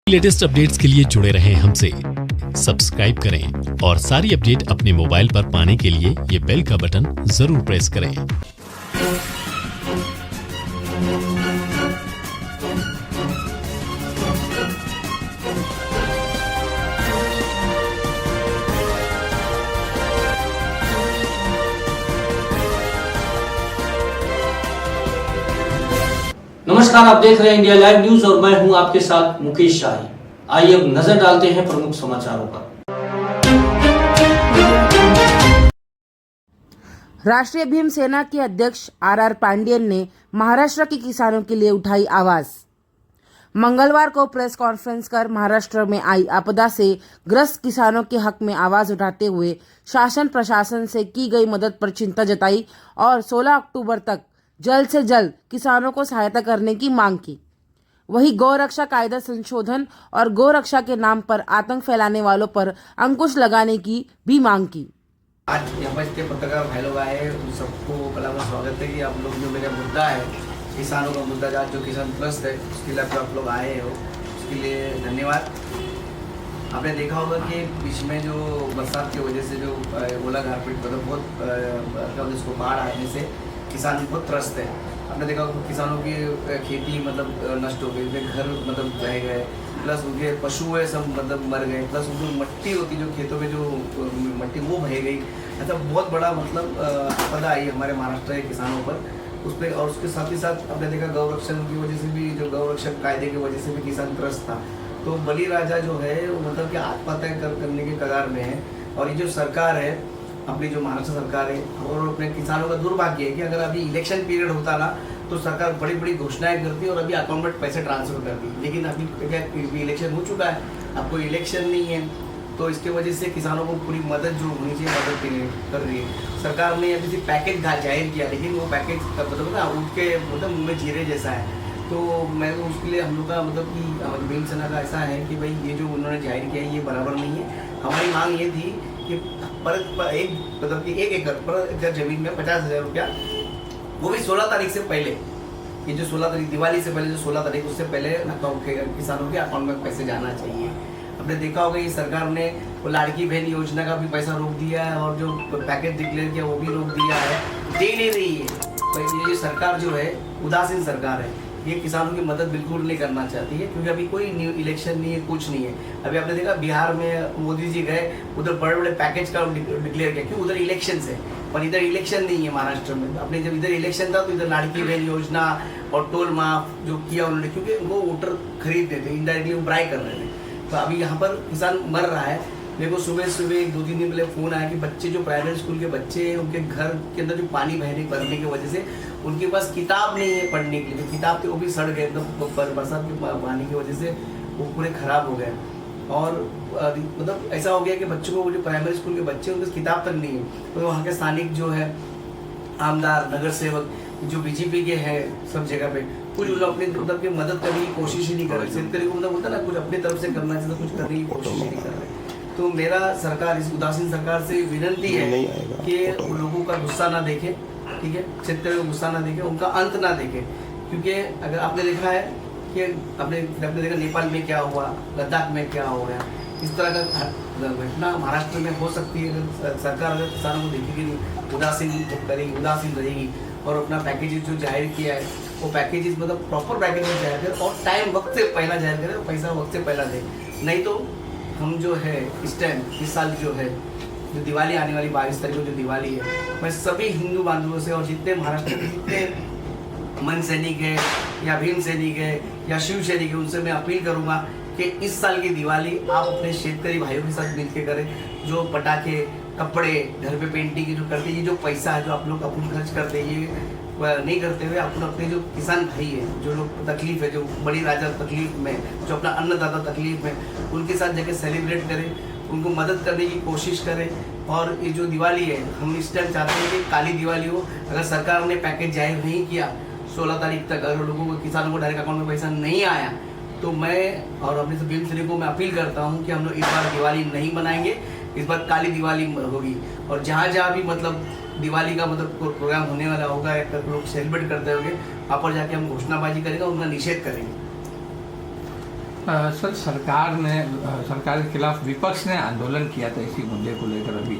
Latest updates के लिए जुड़े रहें हमसे। सब्सक्राइब करें और सारी अपडेट अपने मोबाइल पर पाने के लिए ये बेल का बटन जरूर प्रेस करें। नमस्कार, आप देख रहे हैं इंडिया लाइव न्यूज और मैं हूं आपके साथ मुकेश शाही। आइए अब नजर डालते हैं प्रमुख समाचारों पर। राष्ट्रीय भीम सेना के अध्यक्ष आर पांडियन ने महाराष्ट्र के किसानों के लिए उठाई आवाज। मंगलवार को प्रेस कॉन्फ्रेंस कर महाराष्ट्र में आई आपदा से ग्रस्त किसानों के हक में आवाज उठाते हुए शासन प्रशासन से की गई मदद पर चिंता जताई और 16 अक्टूबर तक जल्द से जल्द किसानों को सहायता करने की मांग की। वहीं गौरक्षा कायदा संशोधन और गौरक्षा के नाम पर आतंक फैलाने वालों पर अंकुश लगाने की भी मांग की। आज यहाँ पर जितने पत्रकार भाई लोग आए हैं उन सबको पहला स्वागत है कि आप लोग जो मेरा मुद्दा है किसानों का मुद्दा जो किसान ट्रस्ट है उसके लिए आप लोग आए हो उसके लिए धन्यवाद। आपने देखा होगा कि बीच में जो बरसात की वजह से जो ओला गारपीट मतलब बहुत उसको बाढ़ आने से किसान बहुत त्रस्त है। आपने देखा होगा किसानों की खेती मतलब नष्ट हो गई, उनके घर मतलब बह गए, प्लस उनके पशु है सब मतलब मर गए, प्लस उनको मट्टी होती जो खेतों में जो मट्टी वो बह गई। ऐसा बहुत बड़ा मतलब आपदा आई हमारे महाराष्ट्र के किसानों पर उस पर। और उसके साथ ही साथ आपने देखा गौरक्षण की वजह से भी जो गौरक्षक कायदे की वजह से भी किसान त्रस्त था। तो बलि राजा जो है वो मतलब कि आत्महत्या करने के कगार में है। और ये जो सरकार है अपनी जो महाराष्ट्र सरकार है और अपने किसानों का दुर्भाग्य है कि अगर अभी इलेक्शन पीरियड होता ना तो सरकार बड़ी बड़ी घोषणाएं करती और अभी अकाउंट में पैसे ट्रांसफर करती, लेकिन अभी क्या इलेक्शन हो चुका है, अब कोई इलेक्शन नहीं है। तो इसके वजह से किसानों को पूरी मदद जो होनी चाहिए मदद कर रही है। सरकार ने अभी पैकेज जाहिर किया, लेकिन वो पैकेज मतलब ना उनके मतलब मुँह में जीरे जैसा है। तो मैं उसके लिए हम लोग का मतलब कि भीम सेना का ऐसा है कि भाई ये जो उन्होंने जाहिर किया है ये बराबर नहीं है। हमारी मांग ये थी कि पर एक मतलब कि 1 एकड़ पर जमीन में 50,000 रुपया, वो भी 16 तारीख से पहले, ये जो 16 तारीख दिवाली से पहले जो 16 तारीख उससे पहले किसानों के अकाउंट में पैसे जाना चाहिए। आपने देखा होगा ये सरकार ने वो लाड़की बहन योजना का भी पैसा रोक दिया है और जो पैकेज डिक्लेयर किया वो भी रोक दिया है, दे नहीं रही है। ये सरकार जो है उदासीन सरकार है, ये किसानों की मदद बिल्कुल नहीं करना चाहती है क्योंकि अभी कोई इलेक्शन नहीं है, कुछ नहीं है। अभी आपने देखा बिहार में मोदी जी गए, उधर बड़े बड़े पैकेज का डिक्लेयर किया, क्यों उधर इलेक्शन है, पर इधर इलेक्शन नहीं है महाराष्ट्र में। अपने जब इधर इलेक्शन था तो इधर लाड़की बहन योजना और टोल माफ जो किया उन्होंने, क्योंकि वो वोटर खरीदते थे, इनडायरेक्टली वो ब्राई कर रहे थे। तो अभी यहाँ पर किसान मर रहा है। मेरे को सुबह 2-3 दिन पहले फ़ोन आया कि बच्चे जो प्राइवेट स्कूल के बच्चे हैं उनके घर के अंदर जो पानी भरने की वजह से उनके पास किताब नहीं है पढ़ने के लिए। किताब थे वो भी सड़ गए, मतलब बरसात के पानी की वजह से वो पूरे खराब हो गए। और मतलब ऐसा हो गया कि बच्चों को वो जो प्राइमरी स्कूल के बच्चे उनके किताब तक नहीं है। तो वहाँ के स्थानिक जो है आमदार नगर सेवक जो बीजेपी के हैं सब जगह पे कुछ लोग अपनी मतलब की मदद करने की कोशिश ही नहीं कर रहे। शेतकरी को मतलब होता ना कुछ अपनी तरफ से करना चाहिए, कुछ करने की कोशिश ही नहीं कर रहे। तो मेरा सरकार इस उदासीन सरकार से विनती है कि उन लोगों का गुस्सा ना देखे, ठीक है, क्षेत्र में गुस्सा ना देखे, उनका अंत ना देखे। क्योंकि अगर आपने देखा है कि आपने देखा नेपाल में क्या हुआ, लद्दाख में क्या हो गया, इस तरह का घटना महाराष्ट्र में हो सकती है अगर सरकार अगर किसानों को देखेगी नहीं, उदासीन करेगी, उदासीन रहेगी और अपना पैकेजेस जो जाहिर किया है वो पैकेजेस मतलब प्रॉपर पैकेजेस जाहिर करे और टाइम वक्त से पहला जाहिर करे और पैसा वक्त से पहला दे। नहीं तो हम जो है इस टाइम इस साल जो है जो दिवाली आने वाली 22 तारीख को जो दिवाली है, मैं सभी हिंदू बांधवों से और जितने महाराष्ट्र के जितने मन सैनिक है या भीम सैनिक है या शिव सैनिक है उनसे मैं अपील करूंगा कि इस साल की दिवाली आप अपने शेतकरी भाइयों के साथ मिलकर करें। जो पटाखे, कपड़े, घर पे पेंटिंग जो करते हैं, ये जो पैसा है जो आप लोग अपन खर्च करते हैं ये नहीं करते हुए अपन अपने जो किसान भाई है जो लोग तकलीफ है, जो बड़ी राजा तकलीफ में, जो अपना अन्नदाता तकलीफ में, उनके साथ जाके सेलिब्रेट करें, उनको मदद करने की कोशिश करें। और ये जो दिवाली है हम इस टाइम चाहते हैं कि काली दिवाली हो। अगर सरकार ने पैकेज जाहिर नहीं किया 16 तारीख तक, अगर लोगों को किसानों को डायरेक्ट अकाउंट में पैसा नहीं आया तो मैं और अपने सब भीम सैनिकों को मैं अपील करता हूँ कि हम लोग इस बार दिवाली नहीं मनाएंगे, इस बार काली दिवाली होगी। और जहाँ जहाँ भी मतलब दिवाली का मतलब प्रोग्राम होने वाला होगा, लोग सेलिब्रेट करते होंगे, वहाँ पर जाके हम घोषणाबाजी करेंगे, उनका निषेध करेंगे। सर सरकार के खिलाफ विपक्ष ने आंदोलन किया था इसी मुद्दे को लेकर, अभी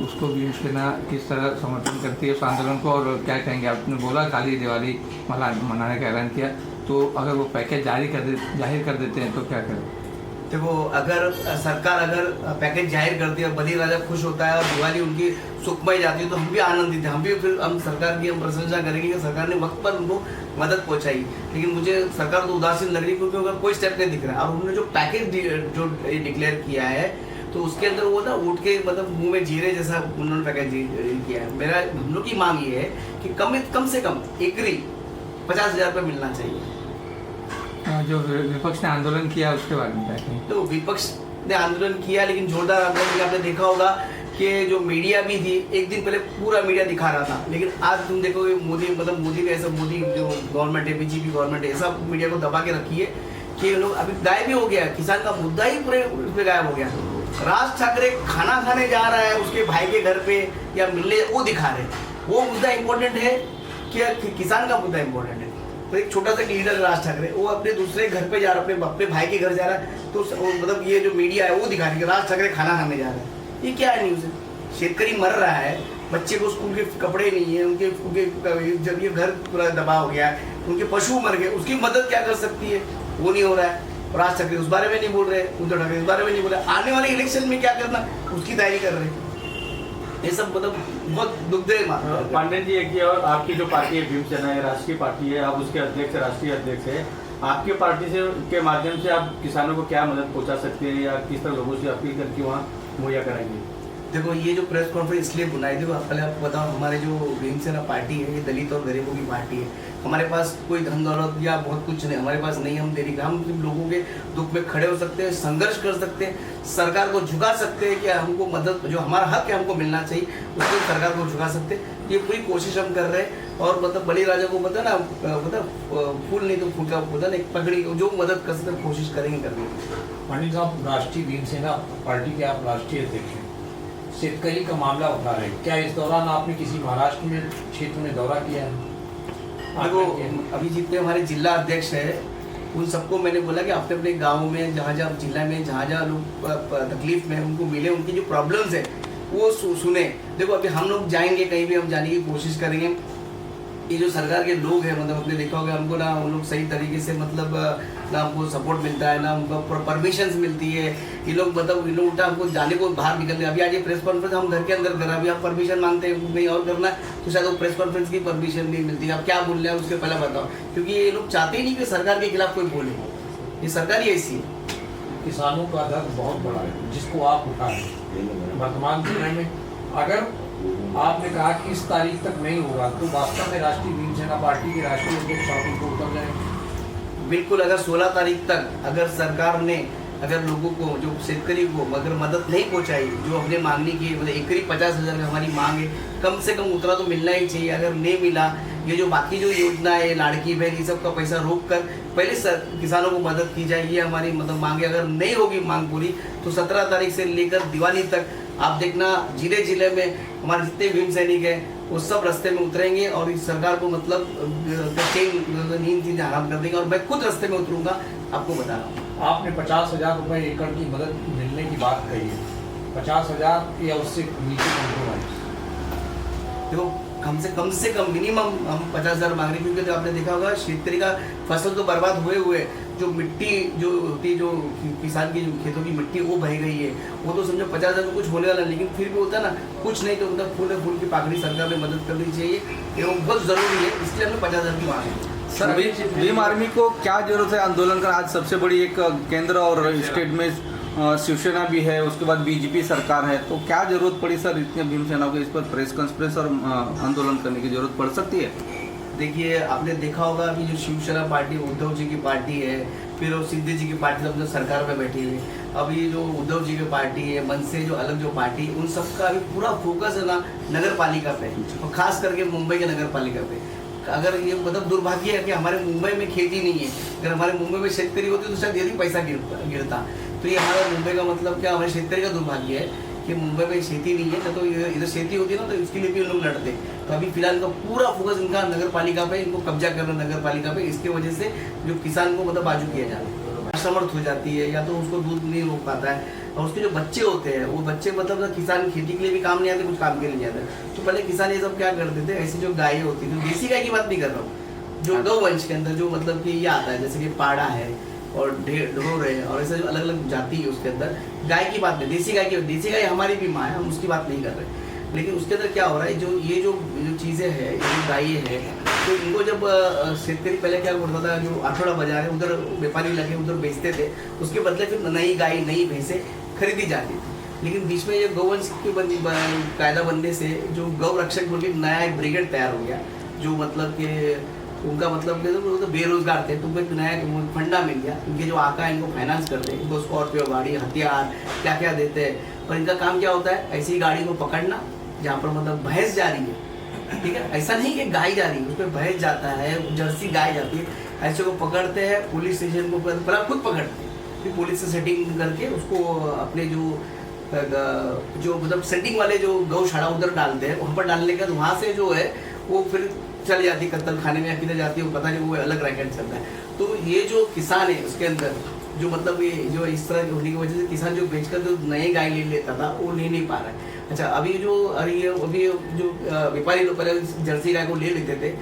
उसको भी सेना किस तरह समर्थन करती है उस आंदोलन को, और क्या कहेंगे? आपने बोला काली दिवाली मनाने का ऐलान किया, तो अगर वो पैकेज जाहिर कर देते हैं तो क्या करें? देखो, अगर सरकार पैकेज जाहिर करती है और बली राजा खुश होता है और दिवाली उनकी सुखमय जाती है तो हम भी आनंदित हैं, हम सरकार की हम प्रशंसा करेंगे कि सरकार ने वक्त पर उनको मदद पहुंचाई। लेकिन मुझे सरकार तो उदासीन लग रही है क्योंकि उनका कोई स्टेप नहीं दिख रहा है। और उन्होंने जो पैकेज जो डिक्लेयर किया है तो उसके अंदर वो ना उठ के मतलब मुंह में जीरे जैसा उन्होंने पैकेज किया है। हम लोग की मांग ये है कि कम से कम एकरी 50,000 रुपये मिलना चाहिए। जो विपक्ष ने आंदोलन किया उसके बारे में क्या कहें? तो विपक्ष ने आंदोलन किया, लेकिन जोरदार आंदोलन किया। आपने देखा होगा कि जो मीडिया भी थी, एक दिन पहले पूरा मीडिया दिखा रहा था, लेकिन आज तुम देखोगे मोदी का ऐसा, मोदी जो गवर्नमेंट है, बीजेपी गवर्नमेंट है, ऐसा मीडिया को दबा के रखी है कि लोग अभी गायब ही हो गया। किसान का मुद्दा ही पूरे उसमें गायब हो गया। राज ठाकरे खाना खाने जा रहा है उसके भाई के घर पे या मिलने, वो दिखा रहे। वो मुद्दा इम्पोर्टेंट है कि किसान का मुद्दा इम्पोर्टेंट है? तो एक छोटा सा लीडर राज ठाकरे वो अपने दूसरे घर पे जा रहा है, अपने भाई के घर जा रहा है, तो मतलब ये जो मीडिया है वो दिखा रही है राज ठाकरे खाना खाने जा रहे हैं। ये क्या है न्यूज़? शेतकरी मर रहा है, बच्चे को स्कूल के कपड़े नहीं है, उनके जब ये घर पूरा दबा हो गया है, उनके पशु मर गए, उसकी मदद क्या कर सकती है? वो नहीं हो रहा है। राज ठाकरे उस बारे में नहीं बोल रहे, उद्धव ठाकरे इस बारे में नहीं बोल रहे। आने वाले इलेक्शन में क्या करना उसकी तैयारी कर रहे हैं। ये सब मतलब बहुत दुखदायी बात है। पांडे जी, एक और आपकी जो पार्टी है भीमसेना है, राष्ट्रीय पार्टी है, आप उसके अध्यक्ष, राष्ट्रीय अध्यक्ष है। आपके पार्टी से के माध्यम से आप किसानों को क्या मदद पहुंचा सकते हैं या किस तरह लोगों से अपील करके वहाँ मुहैया कराएंगे? देखो, ये जो प्रेस कॉन्फ्रेंस इसलिए बुलाई, देखो पहले आपको बताओ, हमारे जो भीमसेना पार्टी है ये दलित और गरीबों की पार्टी है। हमारे पास कोई धन दौलत या बहुत कुछ नहीं, हमारे पास नहीं। हम लोगों के दुख में खड़े हो सकते हैं, संघर्ष कर सकते हैं, सरकार को झुका सकते हैं कि हमको मदद, जो हमारा हक है हमको मिलना चाहिए, उसको सरकार को झुका सकते हैं। ये पूरी कोशिश हम कर रहे हैं। और मतलब बली राजा को मतलब ना, मतलब फूल नहीं तो फूल का मतलब एक पगड़ी, जो मदद कर सकते कोशिश करेंगे करने। पंडित साहब, राष्ट्रीय भीमसेना पार्टी के आप राष्ट्रीय अध्यक्ष हैं, शेतकरी का मामला उठा रहे हैं, क्या इस दौरान आपने किसी महाराष्ट्र में क्षेत्र में दौरा किया है? देखो, अभी जितने हमारे जिला अध्यक्ष है उन सबको मैंने बोला कि अपने अपने गाँव में जहाँ जिला में जहाँ लोग तकलीफ में उनको मिले, उनकी जो प्रॉब्लम्स है वो सुने। देखो, अभी हम लोग जाएंगे कहीं भी, हम जाने की कोशिश करेंगे। ये जो सरकार के लोग हैं, मतलब अपने देखा होगा, हमको ना उन लोग सही तरीके से मतलब ना हमको सपोर्ट मिलता है, ना हमको परमिशन मिलती है। ये लोग मतलब उल्टा हमको जाने को बाहर निकलते हैं। अभी आज ये प्रेस कॉन्फ्रेंस हम घर के अंदर कर रहे हैं, अभी आप परमिशन मांगते हैं नहीं और करना है तो शायद वो प्रेस कॉन्फ्रेंस की परमिशन नहीं मिलती। आप क्या बोल रहे हैं उसके पहले बताओ, क्योंकि ये लोग चाहते ही नहीं कि सरकार के खिलाफ कोई बोले। ये सरकार ही ऐसी है। किसानों का दर्द बहुत बड़ा है जिसको आप उठाएं वर्तमान समय में। अगर आपने कहा कि इस तारीख तक नहीं होगा तो वास्तव में राष्ट्रीय भीमसेना पार्टी के राष्ट्रीय अध्यक्ष शॉपिंग को उतर जाएंगे? बिल्कुल, अगर 16 तारीख तक अगर लोगों को, जो शेतकरी को अगर मदद नहीं पहुंचाई, जो हमने मांगने की मतलब एकरी 50,000 का हमारी मांग है, कम से कम उतना तो मिलना ही चाहिए। अगर नहीं मिला, ये जो बाकी जो योजना है, लाड़की बहन, ये सब का पैसा रोक कर पहले किसानों को मदद की जाए, ये हमारी मतलब मांग है। अगर नहीं होगी मांग पूरी तो 17 तारीख से लेकर दिवाली तक आप देखना, जिले में हमारे जितने भीम सैनिक हैं वो सब रास्ते में उतरेंगे और इस सरकार को मतलब नींद चीजें हराम कर देंगे। और मैं खुद रास्ते में उतरूंगा, आपको बता रहा हूँ। आपने 50,000 रुपये एकड़ की मदद मिलने की बात कही है, 50,000 या उससे नीचे कॉम्प्रोमाइज? देखो, कम से कम मिनिमम हम 50,000 मांग रहे हैं, क्योंकि आपने देखा होगा शेतकरी का फसल तो बर्बाद हुए जो मिट्टी जो होती, जो किसान की जो खेतों की मिट्टी वो बह गई है, वो तो समझो 50,000 में कुछ होने वाला, लेकिन फिर भी होता है ना, कुछ नहीं तो मतलब फूल की पाकड़ी सरकार में मदद करनी चाहिए, ये बहुत ज़रूरी है। इसलिए हमने 50,000 की मांग है। सर, अभी भीम आर्मी को क्या जरूरत है आंदोलन कर? आज सबसे बड़ी एक केंद्र और स्टेट में शिवसेना भी है, उसके बाद बीजेपी सरकार है, तो क्या जरूरत पड़ी सर इतने भीमसेना को इस पर प्रेस कॉन्फ्रेंस और आंदोलन करने की जरूरत पड़ सकती है? देखिए, आपने देखा होगा अभी जो शिवसेना पार्टी उद्धव जी की पार्टी है, फिर वो सिद्धि जी की पार्टी सब जो सरकार में बैठी हुई, अभी जो उद्धव जी की पार्टी है, मन से जो अलग जो पार्टी, उन सबका अभी पूरा फोकस है ना नगर पालिका पे, और खास करके मुंबई के नगर पालिका पे। अगर ये मतलब दुर्भाग्य है कि हमारे मुंबई में खेती नहीं है, अगर हमारे मुंबई में शेतकरी होती तो शायद यदि पैसा गिरता। तो ये हमारा मुंबई का मतलब क्या, हमारे शेतकरी का दुर्भाग्य है कि मुंबई में खेती नहीं है। तो इधर खेती होती है ना, तो इसके लिए भी लोग लड़ते। तो अभी फिलहाल इनका पूरा फोकस इनका नगर पालिका पे, इनको कब्जा करना नगर पालिका पे, इसके वजह से जो किसान को मतलब बाजू किया जा रहा है। असमर्थ हो जाती है, या तो उसको दूध नहीं रोक पाता है, और उसके जो बच्चे होते हैं वो बच्चे मतलब किसान खेती के लिए भी काम नहीं आते, कुछ काम के लिए नहीं आते। तो पहले किसान ये सब क्या करते थे, ऐसी जो गायें होती थी, देसी गाय की बात नहीं कर रहा हूँ, जो गौवंश के अंदर जो मतलब कि ये आता है, जैसे कि पाड़ा है और ढोर है और ऐसे जो अलग अलग जाति है उसके अंदर, गाय की बात नहीं, देसी गाय हमारी भी माँ है, हम उसकी बात नहीं कर रहे। लेकिन उसके अंदर क्या हो रहा है, ये जो चीज़ें हैं, ये जो गायें हैं, तो इनको जब शेतकरी पहले क्या करता था, जो आठौड़ा बाजार है उधर व्यापारी लगे उधर बेचते थे, उसके बदले फिर नई गाय नई भैंसें खरीदी जाती थी। लेकिन बीच में ये गौवंश की कायदा बनने से जो गौ रक्षक बोल के नया एक ब्रिगेड तैयार हो गया, जो मतलब कि उनका मतलब कि तो बेरोजगार थे, तो उनको एक नया फंडा मिल गया। इनके जो आका इनको फाइनेंस करते हैं, इनको स्कॉर्पियो गाड़ी, हथियार क्या क्या देते हैं, और इनका काम क्या होता है, ऐसी गाड़ी को पकड़ना जहाँ पर मतलब भैंस जा रही है, ठीक है, ऐसा नहीं कि गाय जा रही है, उस पर भैंस जाता है, जर्सी गाय जाती है, ऐसे को पकड़ते हैं, पुलिस स्टेशन को पहले खुद पकड़ते हैं, फिर पुलिस से सेटिंग करके उसको अपने जो मतलब सेटिंग वाले जो गौशाला उधर डालते हैं, वहाँ पर डालने के बाद वहाँ से जो है वो फिर चल जाती है कत्ल खाने में या किधर जाती है वो पता नहीं, वो अलग रैकेट चलता है। तो ये जो किसान है उसके अंदर जो मतलब ये जो इस तरह होने की वजह से किसान जो बेचकर जो नए गाय ले लेता था वो ले नहीं पा रहा है। अच्छा, अभी जो व्यापारी लोग पहले जर्सी गाय को ले लेते थे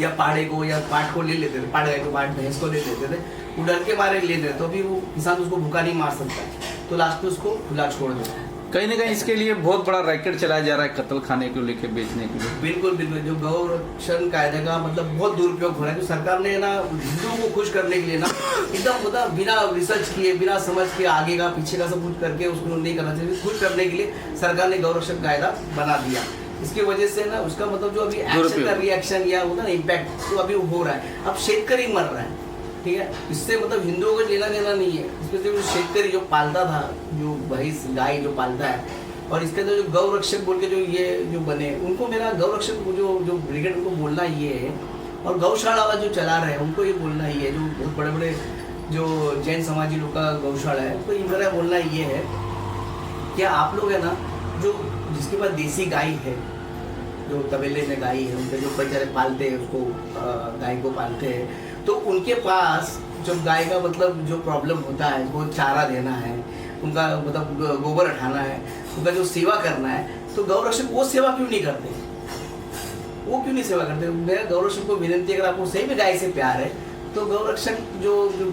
या पाड़े को या पाट को ले लेते थे, पाड़ गाय को, पाट भैंस को ले लेते थे, वो डर के मारे ले लेते, तो अभी वो किसान उसको भूखा नहीं मार सकता, तो लास्ट में उसको खुला छोड़ देता है। कहीं ना कहीं इसके लिए बहुत बड़ा रैकेट चलाया जा रहा है कत्ल खाने को लेके बेचने के लिए। बिल्कुल बिल्कुल, जो गौरक्षण कायदे का मतलब बहुत दुरुपयोग हो रहा है, तो सरकार ने ना हिंदुओं को खुश करने के लिए ना एकदम मतलब बिना रिसर्च किए, बिना समझ के, आगे का पीछे का सब कुछ करके उसको नहीं करना चाहिए, खुश करने के लिए सरकार ने गौरक्षण कायदा बना दिया। इसकी वजह से ना उसका मतलब जो अभी एक्शन का रिएक्शन या होता ना इम्पैक्ट, तो अभी हो रहा है। अब शेतकरी मर रहा है, ठीक है, इससे मतलब हिंदुओं को लेना देना नहीं है, इसमें जो शेतकरी जो पालता था, जो भैंस गाय जो पालता है, और इसके अंदर जो गौरक्षक बोल के जो ये जो बने, उनको मेरा गौरक्षक जो ब्रिगेड उनको बोलना ये है, और गौशाला जो चला रहे हैं उनको ये बोलना ही है, जो बहुत बड़े बड़े जो जैन समाजी लोग का गौशाला है, उनको मेरा बोलना ये है कि आप लोग है ना, जो जिसके पास देसी गाय है, जो तबेले में गाय है, उनके जो बेचारे पालते हैं उसको, गाय को पालते हैं, तो उनके पास जब गाय का मतलब जो प्रॉब्लम होता है, वो चारा देना है, उनका मतलब गोबर उठाना है, उनका जो सेवा करना है, तो गौरक्षक वो सेवा क्यों नहीं करते, वो क्यों नहीं सेवा करते? मेरा गौरक्षक को विनती है, अगर आपको सही में गाय से प्यार है तो गौरक्षक जो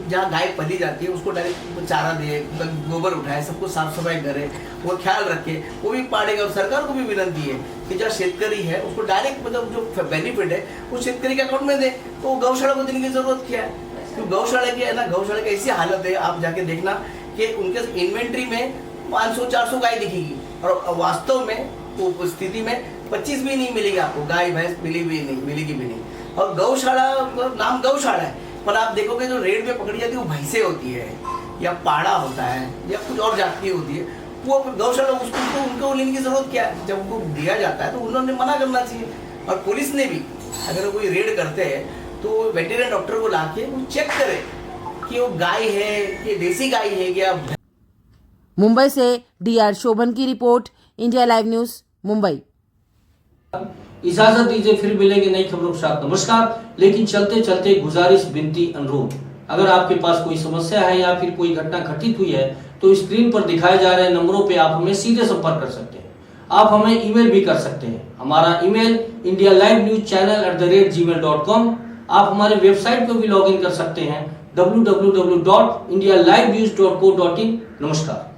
जहाँ गाय पली जाती है उसको डायरेक्ट चारा दे, गोबर उठाए, सबको साफ सफाई करे, वो ख्याल रखे, वो भी पाड़ेगा। और सरकार को भी विनती है कि जहाँ शेतकरी है उसको डायरेक्ट मतलब जो बेनिफिट है वो शेतकरी के अकाउंट में दे, तो गौशाला को देने की जरूरत क्या है? तो गौशाला की है ना, गौशाला की ऐसी हालत है, आप जाके देखना कि उनके इन्वेंट्री में 500-400 गाय दिखेगी, और वास्तव में वो स्थिति में 25 भी नहीं मिलेगी आपको, गाय भैंस मिलेगी भी नहीं। और गौशाला नाम गौशाला है, पर आप देखोगे जो रेड में पकड़ी जाती है वो भैंसे होती है या पाड़ा होता है या कुछ और जाति होती है, वो गौशाला उसको उनको लेने की जरूरत क्या है? जब उनको दिया जाता है तो उन्होंने मना करना चाहिए। और पुलिस ने भी अगर कोई रेड करते हैं तो वेटरनरी डॉक्टर को लाके वो चेक करे कि वो गाय है कि देसी गाय है क्या। मुंबई से DR शोभन की report, India live news Mumbai. इजाजत दीजिए, फिर मिलेंगे नई खबरों के साथ। नमस्कार। लेकिन चलते चलते गुजारिश, विनती, अनुरोध, अगर आपके पास कोई समस्या है या फिर कोई घटना घटित हुई है तो स्क्रीन पर दिखाए जा रहे नंबरों पे आप हमें सीधे संपर्क कर सकते हैं। आप हमें ईमेल भी कर सकते हैं। हमारा ईमेल indialivenewschannel@gmail.com। आप हमारे वेबसाइट पर भी लॉगिन कर सकते हैं www.indialivenews.co.in। नमस्कार।